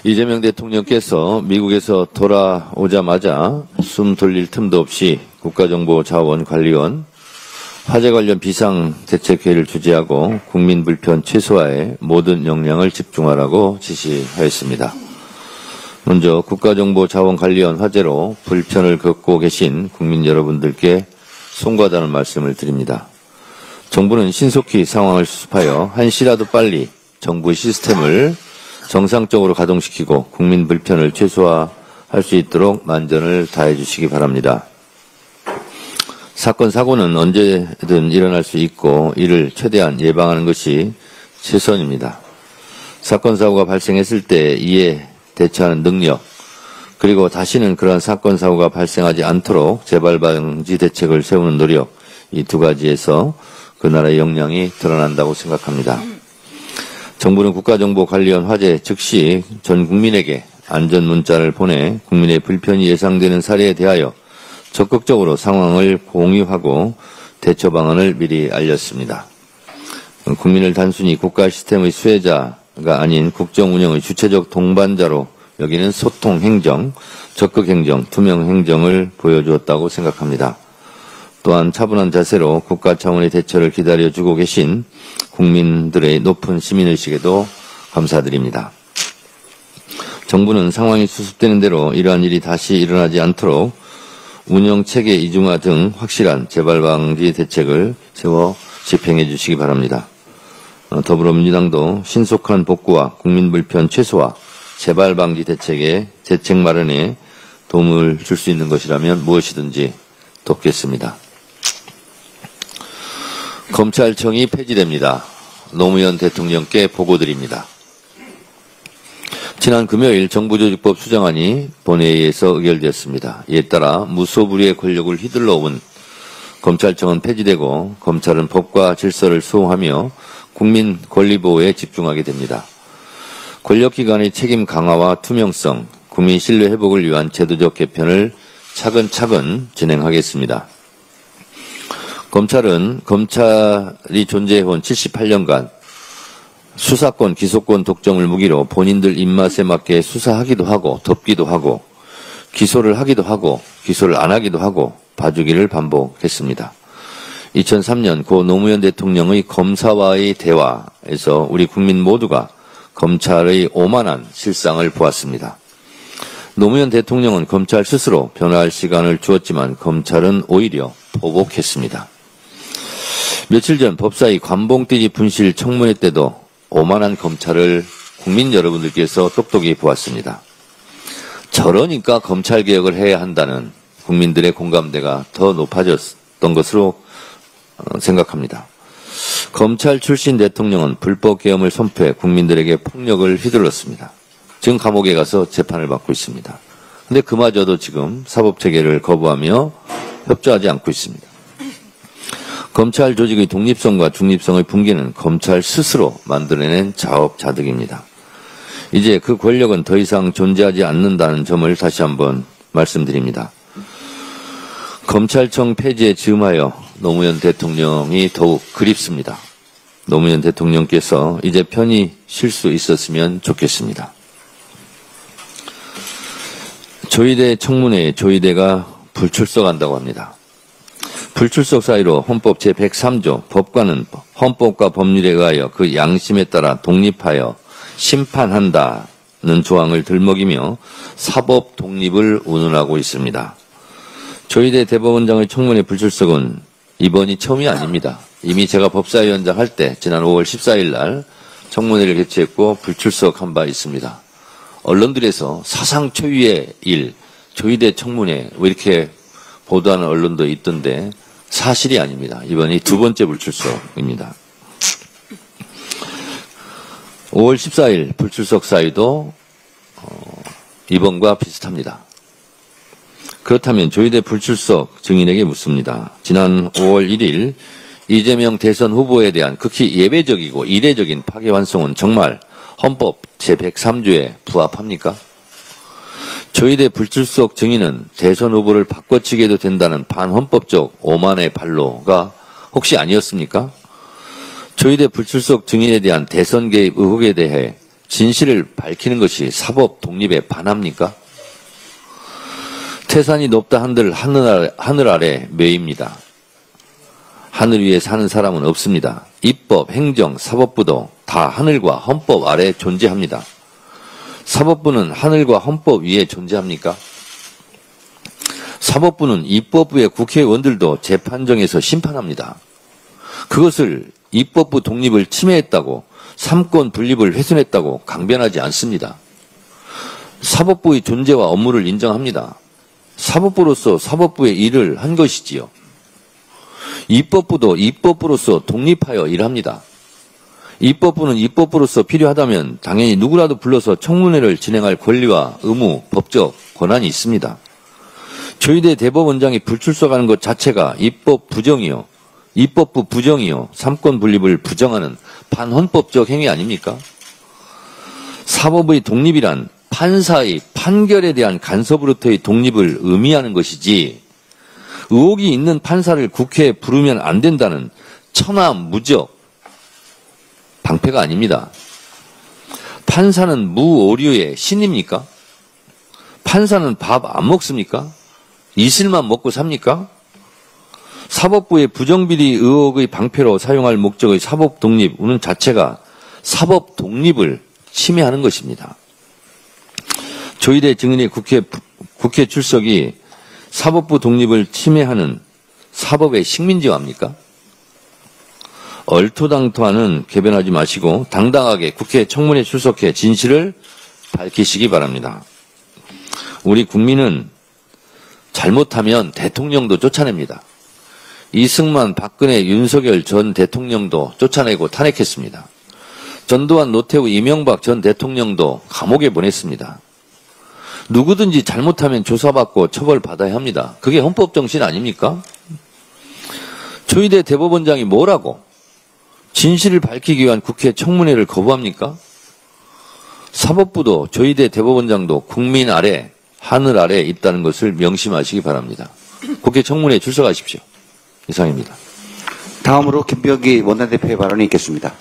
이재명 대통령께서 미국에서 돌아오자마자 숨 돌릴 틈도 없이 국가정보자원관리원 화재 관련 비상대책회의를 주재하고 국민 불편 최소화에 모든 역량을 집중하라고 지시하였습니다. 먼저 국가정보자원관리원 화재로 불편을 겪고 계신 국민 여러분들께 송구하다는 말씀을 드립니다. 정부는 신속히 상황을 수습하여 한시라도 빨리 정부 시스템을 정상적으로 가동시키고 국민 불편을 최소화할 수 있도록 만전을 다해 주시기 바랍니다. 사건, 사고는 언제든 일어날 수 있고 이를 최대한 예방하는 것이 최선입니다. 사건, 사고가 발생했을 때 이에 대처하는 능력, 그리고 다시는 그러한 사건, 사고가 발생하지 않도록 재발 방지 대책을 세우는 노력, 이 두 가지에서 그 나라의 역량이 드러난다고 생각합니다. 정부는 국가정보관리원 화재 즉시 전 국민에게 안전 문자를 보내 국민의 불편이 예상되는 사례에 대하여 적극적으로 상황을 공유하고 대처 방안을 미리 알렸습니다. 국민을 단순히 국가 시스템의 수혜자가 아닌 국정 운영의 주체적 동반자로 여기는 소통 행정, 적극 행정, 투명 행정을 보여주었다고 생각합니다. 또한 차분한 자세로 국가 차원의 대처를 기다려주고 계신 국민들의 높은 시민의식에도 감사드립니다. 정부는 상황이 수습되는 대로 이러한 일이 다시 일어나지 않도록 운영체계 이중화 등 확실한 재발방지 대책을 세워 집행해 주시기 바랍니다. 더불어민주당도 신속한 복구와 국민불편 최소화, 재발방지 대책의 대책 마련에 도움을 줄 수 있는 것이라면 무엇이든지 돕겠습니다. 검찰청이 폐지됩니다. 노무현 대통령께 보고드립니다. 지난 금요일 정부조직법 수정안이 본회의에서 의결되었습니다. 이에 따라 무소불위의 권력을 휘둘러온 검찰청은 폐지되고 검찰은 법과 질서를 수호하며 국민 권리보호에 집중하게 됩니다. 권력기관의 책임 강화와 투명성, 국민 신뢰 회복을 위한 제도적 개편을 차근차근 진행하겠습니다. 검찰이 존재해온 78년간 수사권, 기소권 독점을 무기로 본인들 입맛에 맞게 수사하기도 하고 덮기도 하고 기소를 하기도 하고 기소를 안 하기도 하고 봐주기를 반복했습니다. 2003년 고 노무현 대통령의 검사와의 대화에서 우리 국민 모두가 검찰의 오만한 실상을 보았습니다. 노무현 대통령은 검찰 스스로 변화할 시간을 주었지만 검찰은 오히려 보복했습니다. 며칠 전 법사위 관봉돼지 분실 청문회 때도 오만한 검찰을 국민 여러분들께서 똑똑히 보았습니다. 저러니까 검찰개혁을 해야 한다는 국민들의 공감대가 더 높아졌던 것으로 생각합니다. 검찰 출신 대통령은 불법계엄을 선포해 국민들에게 폭력을 휘둘렀습니다. 지금 감옥에 가서 재판을 받고 있습니다. 그런데 그마저도 지금 사법체계를 거부하며 협조하지 않고 있습니다. 검찰 조직의 독립성과 중립성의 붕괴는 검찰 스스로 만들어낸 자업자득입니다. 이제 그 권력은 더 이상 존재하지 않는다는 점을 다시 한번 말씀드립니다. 검찰청 폐지에 즈음하여 노무현 대통령이 더욱 그립습니다. 노무현 대통령께서 이제 편히 쉴 수 있었으면 좋겠습니다. 조희대 청문회에 조희대가 불출석한다고 합니다. 불출석 사유로 헌법 제103조 법관은 헌법과 법률에 의하여 그 양심에 따라 독립하여 심판한다는 조항을 들먹이며 사법 독립을 운운하고 있습니다. 조희대 대법원장의 청문회 불출석은 이번이 처음이 아닙니다. 이미 제가 법사위원장 할 때 지난 5월 14일 날 청문회를 개최했고 불출석한 바 있습니다. 언론들에서 사상 초유의 일, 조희대 청문회 왜 이렇게 보도하는 언론도 있던데 사실이 아닙니다. 이번이 두 번째 불출석입니다. 5월 14일 불출석 사유도 이번과 비슷합니다. 그렇다면 조희대 불출석 증인에게 묻습니다. 지난 5월 1일 이재명 대선 후보에 대한 극히 예외적이고 이례적인 파기환송은 정말 헌법 제103조에 부합합니까? 조희대 불출석 증인은 대선 후보를 바꿔치기 해도 된다는 반헌법적 오만의 발로가 혹시 아니었습니까? 조희대 불출석 증인에 대한 대선 개입 의혹에 대해 진실을 밝히는 것이 사법 독립에 반합니까? 태산이 높다 한들 하늘 아래 매입니다. 하늘 위에 사는 사람은 없습니다. 입법, 행정, 사법부도 다 하늘과 헌법 아래 존재합니다. 사법부는 하늘과 헌법 위에 존재합니까? 사법부는 입법부의 국회의원들도 재판정에서 심판합니다. 그것을 입법부 독립을 침해했다고, 삼권 분립을 훼손했다고 강변하지 않습니다. 사법부의 존재와 업무를 인정합니다. 사법부로서 사법부의 일을 한 것이지요. 입법부도 입법부로서 독립하여 일합니다. 입법부는 입법부로서 필요하다면 당연히 누구라도 불러서 청문회를 진행할 권리와 의무, 법적 권한이 있습니다. 조희대 대법원장이 불출석하는 것 자체가 입법 부정이요, 입법부 부정이요, 삼권 분립을 부정하는 반헌법적 행위 아닙니까? 사법의 독립이란 판사의 판결에 대한 간섭으로부터의 독립을 의미하는 것이지, 의혹이 있는 판사를 국회에 부르면 안 된다는 천하무적 방패가 아닙니다. 판사는 무오류의 신입니까? 판사는 밥 안 먹습니까? 이슬만 먹고 삽니까? 사법부의 부정비리 의혹의 방패로 사용할 목적의 사법 독립은 자체가 사법 독립을 침해하는 것입니다. 조희대 증인의 국회 출석이 사법부 독립을 침해하는 사법의 식민지화입니까? 얼토당토하는 개변하지 마시고 당당하게 국회 청문회 출석해 진실을 밝히시기 바랍니다. 우리 국민은 잘못하면 대통령도 쫓아냅니다. 이승만, 박근혜, 윤석열 전 대통령도 쫓아내고 탄핵했습니다. 전두환, 노태우, 이명박 전 대통령도 감옥에 보냈습니다. 누구든지 잘못하면 조사받고 처벌받아야 합니다. 그게 헌법 정신 아닙니까? 조희대 대법원장이 뭐라고 진실을 밝히기 위한 국회 청문회를 거부합니까? 사법부도 조희대 대법원장도 국민 아래, 하늘 아래 있다는 것을 명심하시기 바랍니다. 국회 청문회에 출석하십시오. 이상입니다. 다음으로 김병기 원내대표의 발언이 있겠습니다.